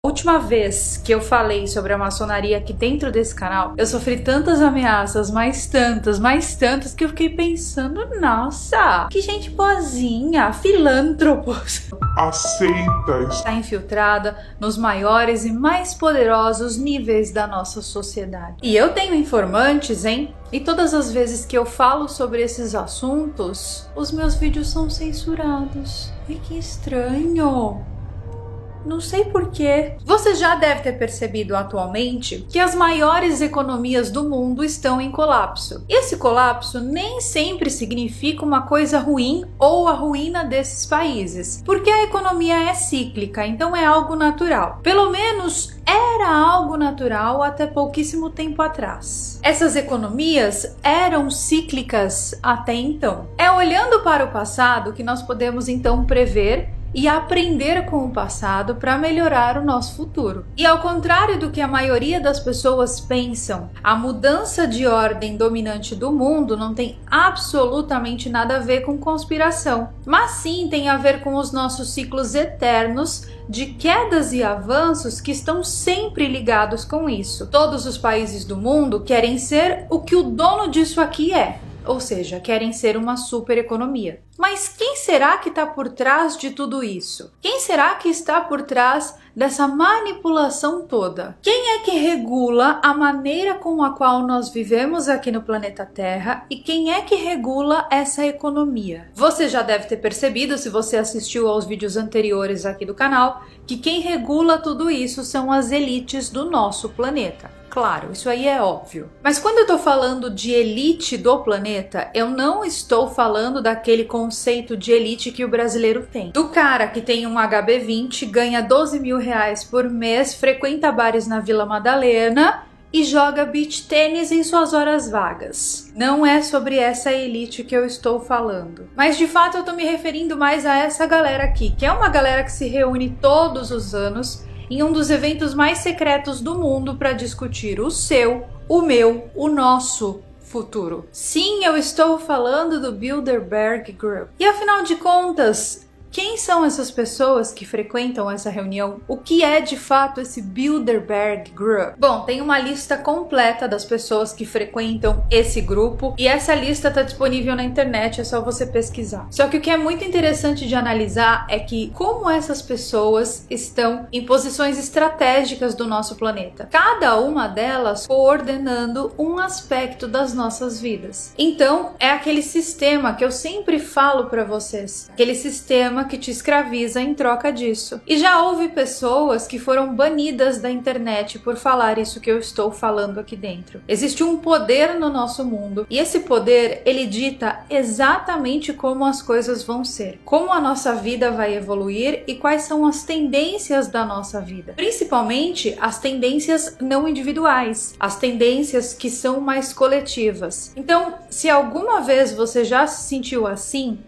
A última vez que eu falei sobre a maçonaria aqui dentro desse canal, eu sofri tantas ameaças, mais tantas, que eu fiquei pensando, nossa, que gente boazinha, filântropos. Aceita. Está infiltrada nos maiores e mais poderosos níveis da nossa sociedade. E eu tenho informantes, hein? E todas as vezes que eu falo sobre esses assuntos, os meus vídeos são censurados. Ai, que estranho. Não sei porquê. Você já deve ter percebido atualmente que as maiores economias do mundo estão em colapso. E esse colapso nem sempre significa uma coisa ruim ou a ruína desses países, porque a economia é cíclica, então é algo natural. Pelo menos era algo natural até pouquíssimo tempo atrás. Essas economias eram cíclicas até então. É olhando para o passado que nós podemos então prever e aprender com o passado para melhorar o nosso futuro. E ao contrário do que a maioria das pessoas pensam, a mudança de ordem dominante do mundo não tem absolutamente nada a ver com conspiração, mas sim tem a ver com os nossos ciclos eternos de quedas e avanços que estão sempre ligados com isso. Todos os países do mundo querem ser o que o dono disso aqui é. Ou seja, querem ser uma super economia. Mas quem será que está por trás de tudo isso? Quem será que está por trás dessa manipulação toda? Quem é que regula a maneira com a qual nós vivemos aqui no planeta Terra e quem é que regula essa economia? Você já deve ter percebido, se você assistiu aos vídeos anteriores aqui do canal, que quem regula tudo isso são as elites do nosso planeta. Claro, isso aí é óbvio. Mas quando eu tô falando de elite do planeta, eu não estou falando daquele conceito de elite que o brasileiro tem. Do cara que tem um HB20, ganha 12 mil reais por mês, frequenta bares na Vila Madalena e joga beach tênis em suas horas vagas. Não é sobre essa elite que eu estou falando. Mas de fato eu tô me referindo mais a essa galera aqui, que é uma galera que se reúne todos os anos em um dos eventos mais secretos do mundo para discutir o seu, o meu, o nosso futuro. Sim, eu estou falando do Bilderberg Group. E afinal de contas, quem são essas pessoas que frequentam essa reunião? O que é de fato esse Bilderberg Group? Bom, tem uma lista completa das pessoas que frequentam esse grupo e essa lista está disponível na internet, é só você pesquisar. Só que o que é muito interessante de analisar é que como essas pessoas estão em posições estratégicas do nosso planeta. Cada uma delas coordenando um aspecto das nossas vidas. Então, é aquele sistema que eu sempre falo para vocês. Aquele sistema que te escraviza em troca disso. E já houve pessoas que foram banidas da internet por falar isso que eu estou falando aqui dentro. Existe um poder no nosso mundo e esse poder, ele dita exatamente como as coisas vão ser, como a nossa vida vai evoluir e quais são as tendências da nossa vida. Principalmente as tendências não individuais, as tendências que são mais coletivas. Então, se alguma vez você já se sentiu assim,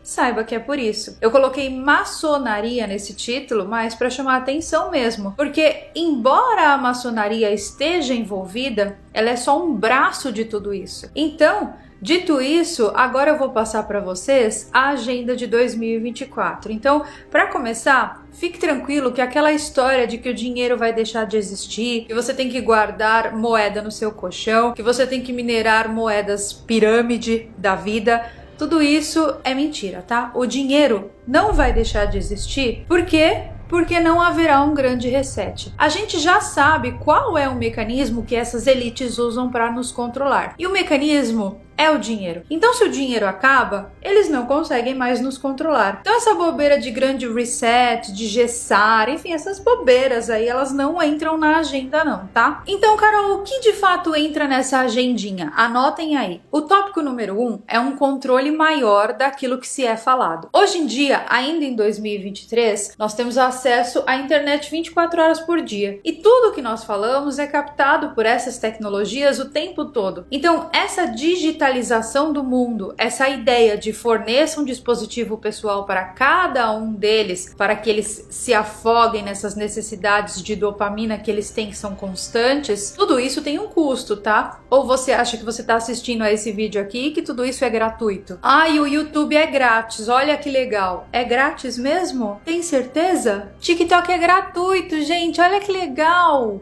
saiba que é por isso. Eu coloquei maçonaria nesse título, mas para chamar a atenção mesmo, porque embora a maçonaria esteja envolvida, ela é só um braço de tudo isso. Então, dito isso, agora eu vou passar para vocês a agenda de 2024. Então, para começar, fique tranquilo que aquela história de que o dinheiro vai deixar de existir, que você tem que guardar moeda no seu colchão, que você tem que minerar moedas pirâmide da vida, tudo isso é mentira, tá? O dinheiro não vai deixar de existir. Por quê? Porque não haverá um grande reset. A gente já sabe qual é o mecanismo que essas elites usam para nos controlar. E o mecanismo é o dinheiro. Então, se o dinheiro acaba, eles não conseguem mais nos controlar. Então, essa bobeira de grande reset, de gessar, enfim, essas bobeiras aí, elas não entram na agenda não, tá? Então, Carol, o que de fato entra nessa agendinha? Anotem aí. O tópico número 1 é um controle maior daquilo que se é falado. Hoje em dia, ainda em 2023, nós temos acesso à internet 24 horas por dia. E tudo que nós falamos é captado por essas tecnologias o tempo todo. Então, essa digitalização digitalização do mundo, essa ideia de forneça um dispositivo pessoal para cada um deles, para que eles se afoguem nessas necessidades de dopamina que eles têm, que são constantes, tudo isso tem um custo, tá? Ou você acha que você está assistindo a esse vídeo aqui e que tudo isso é gratuito? Ah, e o YouTube é grátis, olha que legal. É grátis mesmo? Tem certeza? TikTok é gratuito, gente, olha que legal.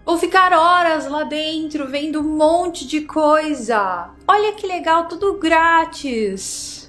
Vou ficar horas lá dentro vendo um monte de coisa. Olha que legal, tudo grátis.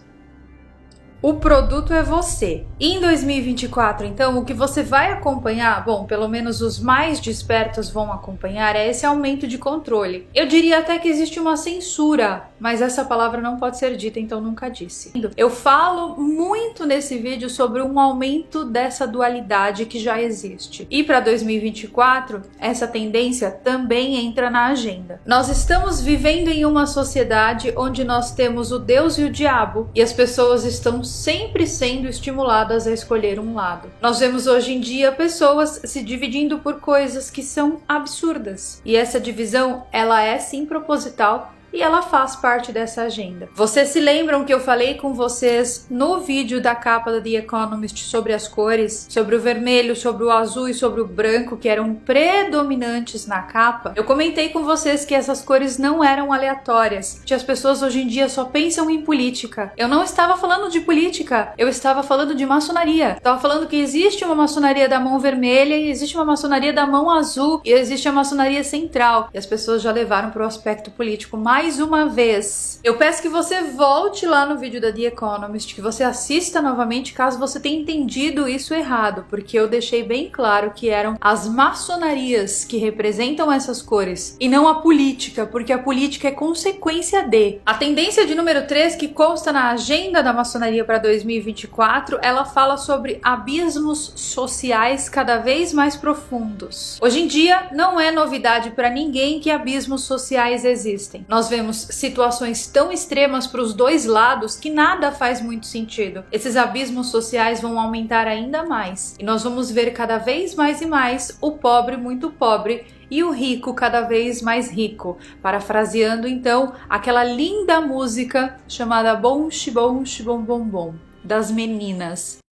O produto é você. Em 2024, então, o que você vai acompanhar, bom, pelo menos os mais despertos vão acompanhar, é esse aumento de controle. Eu diria até que existe uma censura, mas essa palavra não pode ser dita, então nunca disse. Eu falo muito nesse vídeo sobre um aumento dessa dualidade que já existe. E para 2024, essa tendência também entra na agenda. Nós estamos vivendo em uma sociedade onde nós temos o Deus e o diabo, e as pessoas estão sempre sendo estimuladas a escolher um lado. Nós vemos hoje em dia pessoas se dividindo por coisas que são absurdas. E essa divisão, ela é sim proposital e ela faz parte dessa agenda. Vocês se lembram que eu falei com vocês no vídeo da capa da The Economist sobre as cores, sobre o vermelho, sobre o azul e sobre o branco, que eram predominantes na capa? Eu comentei com vocês que essas cores não eram aleatórias, que as pessoas hoje em dia só pensam em política. Eu não estava falando de política, eu estava falando de maçonaria. Estava falando que existe uma maçonaria da mão vermelha e existe uma maçonaria da mão azul e existe a maçonaria central. E as pessoas já levaram para o aspecto político mais uma vez. Eu peço que você volte lá no vídeo da The Economist, que você assista novamente caso você tenha entendido isso errado, porque eu deixei bem claro que eram as maçonarias que representam essas cores e não a política, porque a política é consequência de. A tendência de número 3, que consta na agenda da maçonaria para 2024, ela fala sobre abismos sociais cada vez mais profundos. Hoje em dia, não é novidade para ninguém que abismos sociais existem. Nós vemos situações tão extremas para os dois lados que nada faz muito sentido. Esses abismos sociais vão aumentar ainda mais e nós vamos ver cada vez mais e mais o pobre muito pobre e o rico cada vez mais rico, parafraseando então aquela linda música chamada Bom Xibom Xibom Bom Bom das meninas.